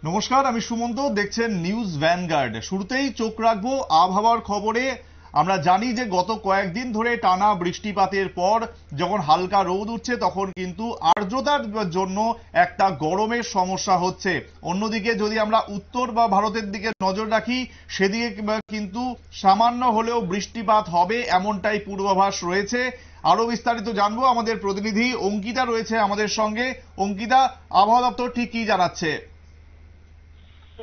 নমস্কার, আমি সুমন্ত। দেখছেন নিউজ ভ্যানগার্ড। শুরুতেই চোখ রাখবো আবহাওয়ার খবরে। আমরা জানি যে গত কয়েকদিন ধরে টানা বৃষ্টিপাতের পর যখন হালকা রোদ উঠছে তখন কিন্তু আর্দ্রতার জন্য একটা গরমের সমস্যা হচ্ছে। অন্যদিকে যদি আমরা উত্তর বা ভারতের দিকে নজর রাখি, সেদিকে কিন্তু সামান্য হলেও বৃষ্টিপাত হবে এমনটাই পূর্বাভাস রয়েছে। আরো বিস্তারিত জানবো, আমাদের প্রতিনিধি অঙ্কিতা রয়েছে আমাদের সঙ্গে। অঙ্কিতা, আবহাওয়া দপ্তর ঠিক কি জানাচ্ছে?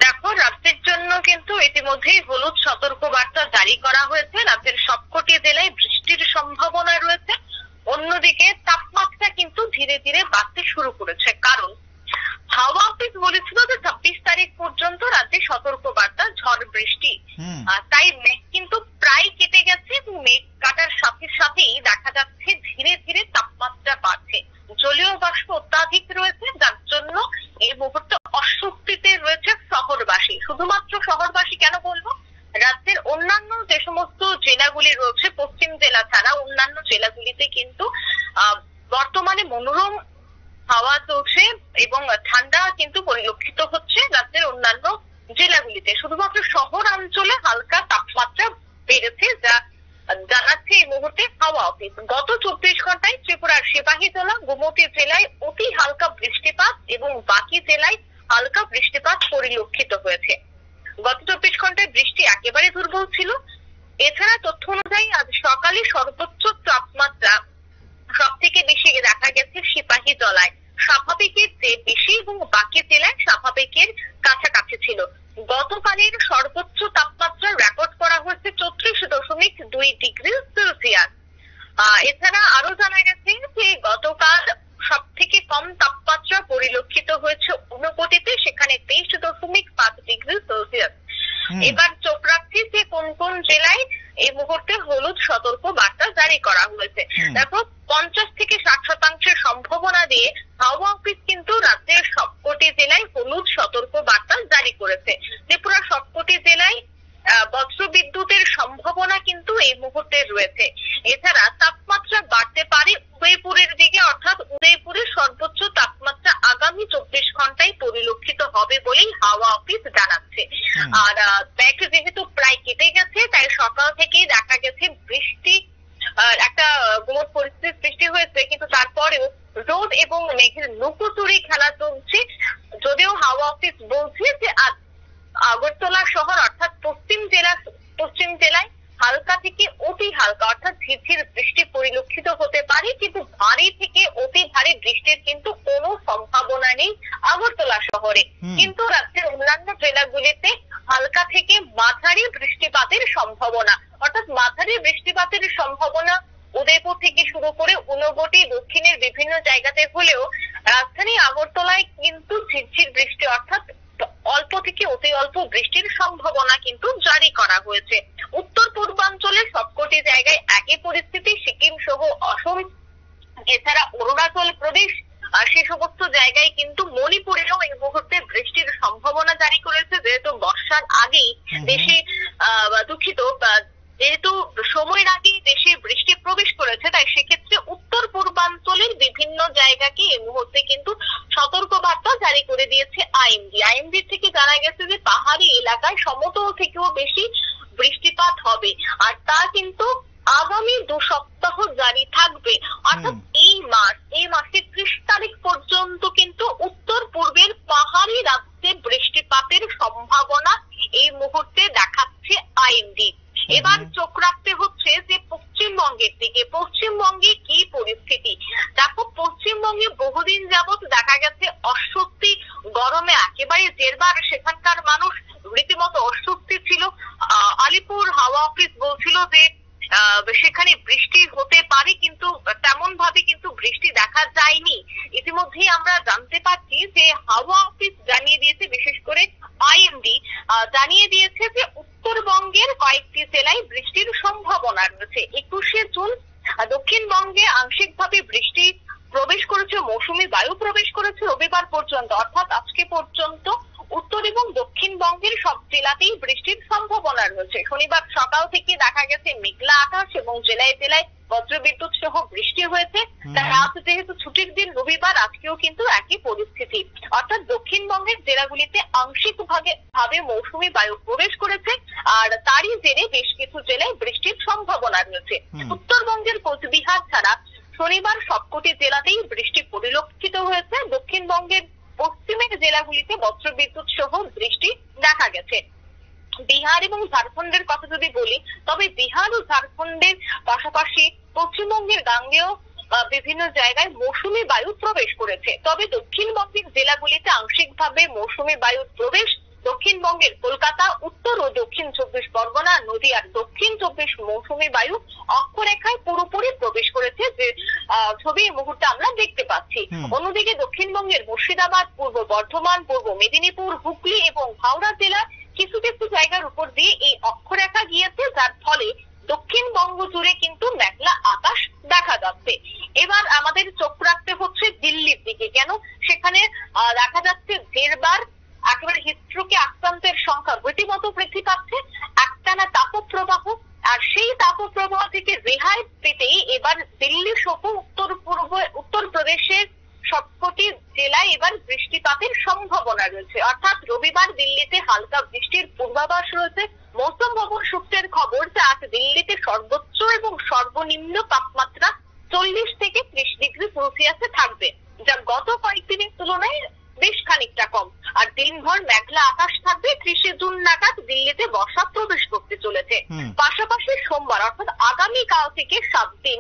দেখো, রাজ্যের জন্য কিন্তু ইতিমধ্যেই হলুদ সতর্কবার্তা জারি করা হয়েছে। রাজ্যের সবকটি জেলায় বৃষ্টির সম্ভাবনা রয়েছে। অন্যদিকে তাপমাত্রা কিন্তু ধীরে ধীরে বাড়তে শুরু করেছে, কারণ হাওয়া অফিস বলেছিল যে 26 তারিখ পর্যন্ত রাজ্যে সতর্কবার্তা ঝড় বৃষ্টি। তাই মেঘ কিন্তু প্রায় কেটে গেছে এবং মেঘ কাটার সাথে সাথেই দেখা যাচ্ছে ধীরে ধীরে তাপমাত্রা বাড়ছে। জলীয় বাষ্প অত্যাধিক রয়েছে, যার জন্য এই মুহূর্তে অস্বস্তিতে রয়েছে শহরবাসী। শুধুমাত্র শহরবাসী কেন বলবো, রাজ্যের অন্যান্য যে সমস্ত জেলাগুলি রয়েছে, পশ্চিম জেলা ছাড়া অন্যান্য জেলাগুলিতে কিন্তু বর্তমানে মনোরম হাওয়া চলছে এবং ঠান্ডা কিন্তু পরিলক্ষিত হচ্ছে রাজ্যের অন্যান্য জেলাগুলিতে। শুধুমাত্র শহর অঞ্চলে হালকা তাপমাত্রা বেড়েছে, যা জানাচ্ছে এই মুহূর্তে হাওয়া অফিস। গত 24 ঘন্টায় ত্রিপুরার সিপাহীজলা, গোমতী জেলায় অতি হালকা বৃষ্টিপাত এবং বাকি জেলায় হালকা বৃষ্টিপাত পরিলক্ষিত হয়েছে। গত 24 ঘন্টায় বৃষ্টি একেবারে দুর্বল ছিল। এছাড়া তথ্য অনুযায়ী আজ সকালে সর্বোচ্চ তাপমাত্রা সব থেকে বেশি দেখা গেছে সিপাহীজলায়, স্বাভাবিকের চেয়ে বেশি, এবং বাকি জেলায় স্বাভাবিকের কাছাকাছি ছিল। গতকালের সর্বোচ্চ তাপমাত্রা রেকর্ড করা হয়েছে 34.2 ডিগ্রি সেলসিয়াস। এছাড়া আরো জানা গেছে যে গতকাল সব থেকে কম তাপমাত্রা পরিলক্ষিত হয়েছে ঊনকোটিতে, সেখানে 23.5 ডিগ্রি সেলসিয়াস। এবার চোখ রাখছি যে কোন কোন জেলায় এই মুহূর্তে হলুদ সতর্ক বার্তা জারি করা হয়েছে। দেখো, 50 থেকে 60% সম্ভাবনা দিয়ে হাওয়া অফিস কিন্তু রাজ্যের সবকটি জেলায় হলুদ সতর্ক বার্তা জারি করেছে। ত্রিপুরা সবকটি জেলায় বজ্রবিদ্যুতের সম্ভাবনা কিন্তু এই মুহূর্তে রয়েছে। এছাড়া তাপমাত্রা বাড়তে পারে উদয়পুরের দিকে, অর্থাৎ উদয়পুরের সর্বোচ্চ তাপমাত্রা আগামী 24 ঘন্টায় পরিলক্ষিত হবে বলেই হাওয়া অফিস জানাচ্ছে। আর মেঘ যেহেতু প্রায় কেটে গেছে, তাই সকাল থেকেই দেখা গেছে বৃষ্টি, একটা গুমট পরিস্থিতির সৃষ্টি হয়েছে, কিন্তু তারপরেও রোদ এবং মেঘের লুকোচুরি খেলা চলছে। যদিও হাওয়া অফিস বলছে যে আজ আগরতলা শহর অর্থাৎ পশ্চিম জেলায় হালকা থেকে অতি হালকা অর্থাৎ ঝিরঝির বৃষ্টি পরিলক্ষিত হতে পারে, কিন্তু ভারী থেকে অতি ভারী বৃষ্টির কিন্তু কোনো সম্ভাবনা নেই আগরতলা শহরে। কিন্তু রাজ্যের অন্যান্য জেলাগুলিতে হালকা থেকে মাঝারি বৃষ্টিপাতের সম্ভাবনা, অর্থাৎ মাঝারি বৃষ্টিপাতের সম্ভাবনা উদয়পুর থেকে শুরু করে ঊনকোটি, দক্ষিণের বিভিন্ন জায়গাতে হলেও রাজধানী আগরতলায় কিন্তু ঝিরঝির বৃষ্টি অর্থাৎ অল্প থেকে অতি অল্প বৃষ্টির সম্ভাবনা কিন্তু জারি করা হয়েছে। উত্তর পূর্বাঞ্চলের সবকটি জায়গায় একই পরিস্থিতি। সিকিম সহ অসম, এছাড়া অরুণাচল প্রদেশ, সে সমস্ত জায়গায় কিন্তু মণিপুরেও এই মুহূর্তে বৃষ্টির সম্ভাবনা জারি করেছে। যেহেতু বর্ষার আগেই দেশে যেহেতু সময়ের আগেই দেশে বৃষ্টি প্রবেশ করেছে, তাই সেক্ষেত্রে উত্তর পূর্বাঞ্চলের বিভিন্ন জায়গাকে এই মুহূর্তে কিন্তু সতর্কবার্তা জারি করে দিয়েছে আইএমডি থেকে জানা গেছে যে পাহাড়ি এলাকায় সমতল থেকেও বেশি বৃষ্টিপাত হবে, আর তা কিন্তু আগামী 2 সপ্তাহ জারি থাকবে। অর্থাৎ এই মাসের 30 তারিখ পর্যন্ত কিন্তু উত্তর পূর্বের পাহাড়ি রাজ্যে বৃষ্টিপাতের সম্ভাবনা এই মুহূর্তে দেখাচ্ছে আইএমডি। এবার চোখ রাখতে হচ্ছে যে পশ্চিমবঙ্গের দিকে। পশ্চিমবঙ্গে কি পরিস্থিতি? দেখো, পশ্চিমবঙ্গে বহুদিন যাবৎ দেখা গেছে অস্বস্তি, গরমে একেবারে জেরবার, সেখানকার মানুষ রীতিমতো অস্বস্তি ছিল। আলিপুর হাওয়া অফিস বলছিল যে সেখানে বৃষ্টি হতে পারে, কিন্তু তেমন ভাবে কিন্তু বৃষ্টি দেখা যায়নি। ইতিমধ্যেই আমরা জানতে পারছি যে হাওয়া অফিস জানিয়ে দিয়েছে, বিশেষ করে আইএমডি জানিয়ে দিয়েছে যে উত্তরবঙ্গের কয়েকটি জেলায় বৃষ্টির সম্ভাবনা রয়েছে। 21শে জুন দক্ষিণবঙ্গে আংশিকভাবে বৃষ্টি প্রবেশ করেছে, মৌসুমী বায়ু প্রবেশ করেছে রবিবার পর্যন্ত, অর্থাৎ আজকে পর্যন্ত উত্তর এবং দক্ষিণবঙ্গের সব জেলাতেই বৃষ্টির সম্ভাবনা রয়েছে। শনিবার সকাল থেকে দেখা গেছে মেঘলা আকাশ এবং জেলায় জেলায় বজ্রবিদ্যুৎ সহ বৃষ্টি হয়েছে। তাই আজ যেহেতু ছুটির দিন রবিবার, আজকেও কিন্তু একই পরিস্থিতি, অর্থাৎ দক্ষিণবঙ্গের জেলাগুলিতে আংশিকভাবে মৌসুমী বায়ু প্রবেশ করেছে, আর তারই জেরে বেশ কিছু জেলায় বৃষ্টির সম্ভাবনা রয়েছে। উত্তরবঙ্গের কোচবিহার ছাড়া শনিবার সবকটি জেলাতেই বৃষ্টি পরিলক্ষিত হয়েছে। দক্ষিণবঙ্গের পশ্চিমের জেলাগুলিতে বজ্রবিদ্যুৎ সহ বৃষ্টি দেখা গেছে। বিহার এবং ঝাড়খণ্ডের কথা যদি বলি, তবে বিহার ও ঝাড়খণ্ডের পাশাপাশি পশ্চিমবঙ্গের গাঙ্গেয় বিভিন্ন জায়গায় মৌসুমী বায়ু প্রবেশ করেছে। তবে দক্ষিণবঙ্গের জেলাগুলিতে আংশিকভাবে মৌসুমী বায়ুর প্রবেশ দক্ষিণবঙ্গের কলকাতা, উত্তর ও দক্ষিণ 24 পরগনা, নদিয়ার দক্ষিণ 24 মৌসুমী বায়ু অক্ষরেখায় পুরোপুরি প্রবেশ করেছে, যে ছবি এই মুহূর্তে আমরা দেখতে পাচ্ছি। অন্যদিকে দক্ষিণবঙ্গের মুর্শিদাবাদ, পূর্ব বর্ধমান, পূর্ব মেদিনীপুর, হুগলি এবং হাওড়া জেলার কিছু কিছু জায়গার উপর দিয়ে এই অক্ষরেখা গিয়েছে, যার ফলে দক্ষিণবঙ্গ জুড়ে কিন্তু মেঘলা আকাশ দেখা যাচ্ছে। এবার আমাদের চোখ রাখতে হচ্ছে দিল্লির দিকে। কেন? সেখানে দেখা যাচ্ছে দেড়বার একেবারে হৃদরোগে আক্রান্তের সংখ্যা রীতিমতো বৃদ্ধি পাচ্ছে, একটানা তাপপ্রবাহ। আর সেই তাপপ্রবাহ থেকে রেহাই পেতেই এবার দিল্লি সহ উত্তরপ্রদেশের সবকটি জেলায় এবার বৃষ্টিপাতের সম্ভাবনা রয়েছে। অর্থাৎ রবিবার দিল্লিতে হালকা বৃষ্টির পূর্বাভাস রয়েছে। মৌসুম ভবন সূত্রের খবর যে আজ দিল্লিতে সর্বোচ্চ এবং সর্বনিম্ন তাপমাত্রা 40 থেকে 30 ডিগ্রি সেলসিয়াসে থাকবে, যা গত কয়েকদিনের তুলনায় বেশ খানিকটা কম। আর দিনভর মেঘলা আকাশ থাকবে। 30 জুন নাগাদ দিল্লিতে বর্ষা প্রবেশ করতে চলেছে। পাশাপাশি সোমবার অর্থাৎ আগামীকাল থেকে 7 দিন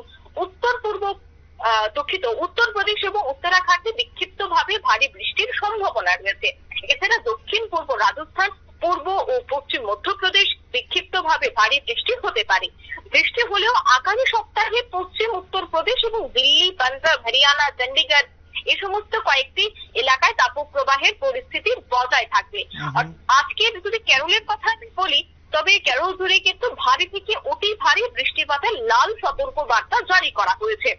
উত্তরপ্রদেশ এবং উত্তরাখণ্ডে বিক্ষিপ্তভাবে ভারী বৃষ্টির সম্ভাবনা রয়েছে। এছাড়া দক্ষিণ পূর্ব রাজস্থান, পূর্ব ও পশ্চিম মধ্যপ্রদেশ বিক্ষিপ্তভাবে ভারী বৃষ্টি হতে পারে। বৃষ্টি হলেও আগামী সপ্তাহে পশ্চিম উত্তরপ্রদেশ এবং দিল্লি, পাঞ্জাব, হরিয়ানা, চণ্ডীগড় এই সমস্ত কয়েকটি এলাকায় তাপপ্রবাহের পরিস্থিতি বজায় থাকবে। আজকে যদি কেরলের কথা আমি বলি, তবে কেরল জুড়ে কিন্তু ভারী থেকে অতি ভারী বৃষ্টিপাতের লাল সতর্ক বার্তা জারি করা হয়েছে।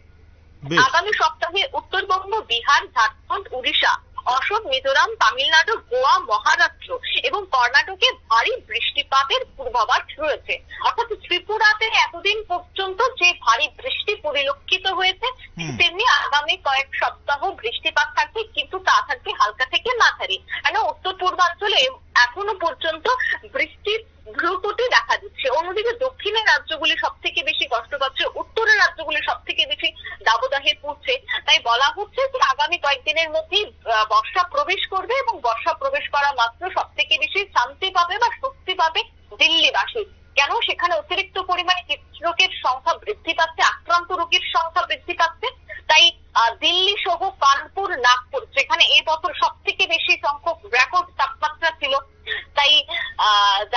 আগামী সপ্তাহে উত্তরবঙ্গ, বিহার, ঝাড়খণ্ড, উড়িষ্যা, অসম, মিজোরাম, তামিলনাড়ু, গোয়া, মহারাষ্ট্র এবং কর্ণাটকে ভারী বৃষ্টিপাতের পূর্বাভাস রয়েছে। অর্থাৎ ত্রিপুরাতে এতদিন পর্যন্ত যে ভারী বৃষ্টি পরিলক্ষিত হয়েছে, তেমনি আগামী কয়েক সপ্তাহ বৃষ্টিপাত থাকবে, কিন্তু তা থাকবে হালকা থেকে মাঝারি। কেন? উত্তর পূর্বাঞ্চলে এখনো পর্যন্ত বৃষ্টির ধ্রুপটি দেখা দিচ্ছে। অন্যদিকে দক্ষিণের রাজ্যগুলি সব থেকে বেশি কষ্ট পাচ্ছে, উত্তরের রাজ্যগুলি সব থেকে বেশি দাবদাহে পড়ছে। তাই বলা হচ্ছে যে আগামী কয়েকদিনের মধ্যেই বর্ষা প্রবেশ করবে, এবং বর্ষা প্রবেশ করা মাত্র সব থেকে বেশি শান্তি পাবে বা স্বস্তি পাবে দিল্লিবাসী। কেন? সেখানে অতিরিক্ত পরিমাণে হৃদরোগের সংখ্যা বৃদ্ধি পাচ্ছে, আক্রান্ত রোগীর সংখ্যা বৃদ্ধি পাচ্ছে। তাই দিল্লি সহ কানপুর, নাগপুর, যেখানে এই বছর সব থেকে বেশি সংখ্যক রেকর্ড তাপমাত্রা ছিল, তাই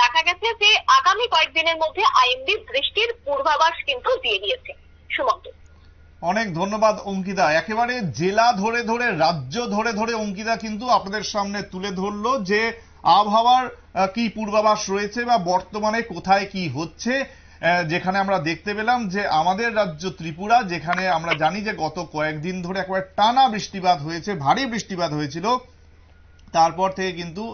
দেখা গেছে যে আগামী কয়েকদিনের মধ্যে আইএমডি বৃষ্টির পূর্বাভাস কিন্তু দিয়ে দিয়েছে। সুমন্ত, অনেক ধন্যবাদ অঙ্কিতা। একেবারে জেলা ধরে ধরে, রাজ্য ধরে ধরে অঙ্কিতা কিন্তু আপনাদের সামনে তুলে ধরলো যে আবহাওয়ার কি পূর্বাভাস রয়েছে বা বর্তমানে কোথায় কি হচ্ছে। যেখানে আমরা দেখতে পেলাম যে আমাদের রাজ্য ত্রিপুরা, যেখানে আমরা জানি যে গত কয়েকদিন ধরে একেবারে টানা বৃষ্টিপাত হয়েছে, ভারী বৃষ্টিপাত হয়েছিল, তারপর থেকে কিন্তু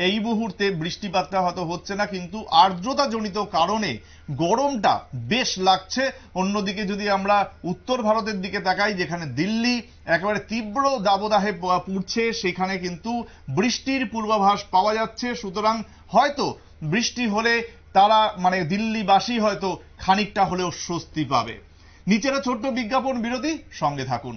এই মুহূর্তে বৃষ্টিপাতটা হয়তো হচ্ছে না, কিন্তু আর্দ্রতাজনিত কারণে গরমটা বেশ লাগছে। অন্যদিকে যদি আমরা উত্তর ভারতের দিকে তাকাই, যেখানে দিল্লি একেবারে তীব্র দাবদাহে পুড়ছে, সেখানে কিন্তু বৃষ্টির পূর্বাভাস পাওয়া যাচ্ছে। সুতরাং হয়তো বৃষ্টি হলে তারা দিল্লিবাসী হয়তো খানিকটা হলেও স্বস্তি পাবে। নিচের ছোট্ট বিজ্ঞাপন বিরতি, সঙ্গে থাকুন।